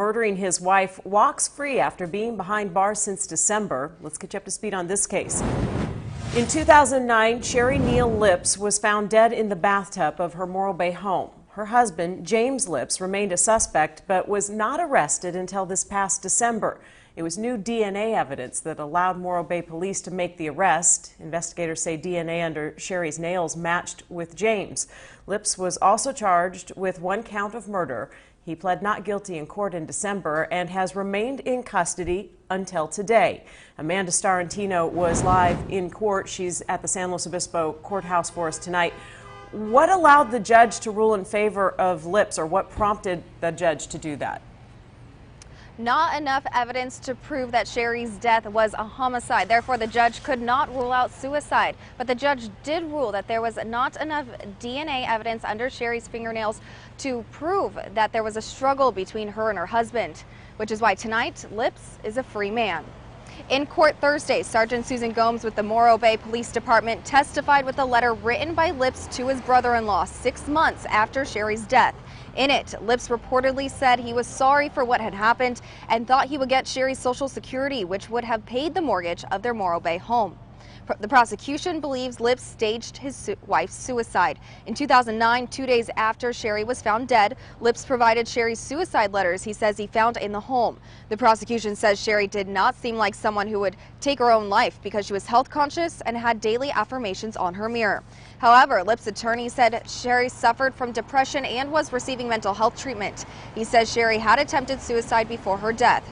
murdering his wife walks free after being behind bars since December. Let's get you up to speed on this case. In 2009, Sherre NEAL-LYPPS was found dead in the bathtub of her Morro Bay home. Her husband, James Lipps, remained a suspect but was not arrested until this past December. It was new DNA evidence that allowed Morro Bay police to make the arrest. Investigators say DNA under Sherre's nails matched with James. Lipps was also charged with 1 count of murder. He pled not guilty in court in December and has remained in custody until today. Amanda Starrantino was live in court. She's at the San Luis Obispo courthouse for us tonight. What allowed the judge to rule in favor of Lipps, or what prompted the judge to do that? Not enough evidence to prove that Sherre's death was a homicide. Therefore, the judge could not rule out suicide. But the judge did rule that there was not enough DNA evidence under Sherre's fingernails to prove that there was a struggle between her and her husband, which is why tonight, Lipps is a free man. In court Thursday, Sergeant Susan Gomes with the Morro Bay Police Department testified with a letter written by Lipps to his brother-in-law 6 months after Sherre's death. In it, Lipps reportedly said he was sorry for what had happened and thought he would get Sherre's Social Security, which would have paid the mortgage of their Morro Bay home. The prosecution believes Lipps staged his wife's suicide. In 2009, 2 days after Sherre was found dead, Lipps provided Sherre's suicide letters he says he found in the home. The prosecution says Sherre did not seem like someone who would take her own life because she was health conscious and had daily affirmations on her mirror. However, Lipps' attorney said Sherre suffered from depression and was receiving mental health treatment. He says Sherre had attempted suicide before her death.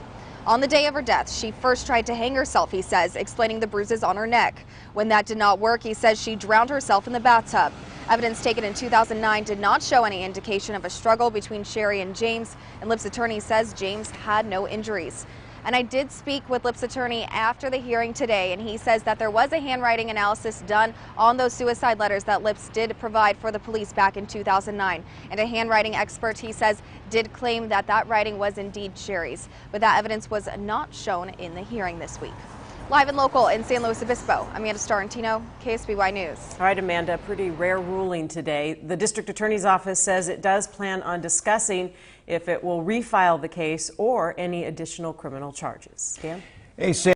On the day of her death, she first tried to hang herself, he says, explaining the bruises on her neck. When that did not work, he says she drowned herself in the bathtub. Evidence taken in 2009 did not show any indication of a struggle between Sherre and James, and Lipps' attorney says James had no injuries. And I did speak with Lipps' attorney after the hearing today, and he says that there was a handwriting analysis done on those suicide letters that Lipps did provide for the police back in 2009. And a handwriting expert, he says, did claim that that writing was indeed Sherre's, but that evidence was not shown in the hearing this week. Live and local in San Luis Obispo, Amanda Starrantino, KSBY News. All right, Amanda, pretty rare ruling today. The district attorney's office says it does plan on discussing if it will refile the case or any additional criminal charges. Dan? Hey, Sam.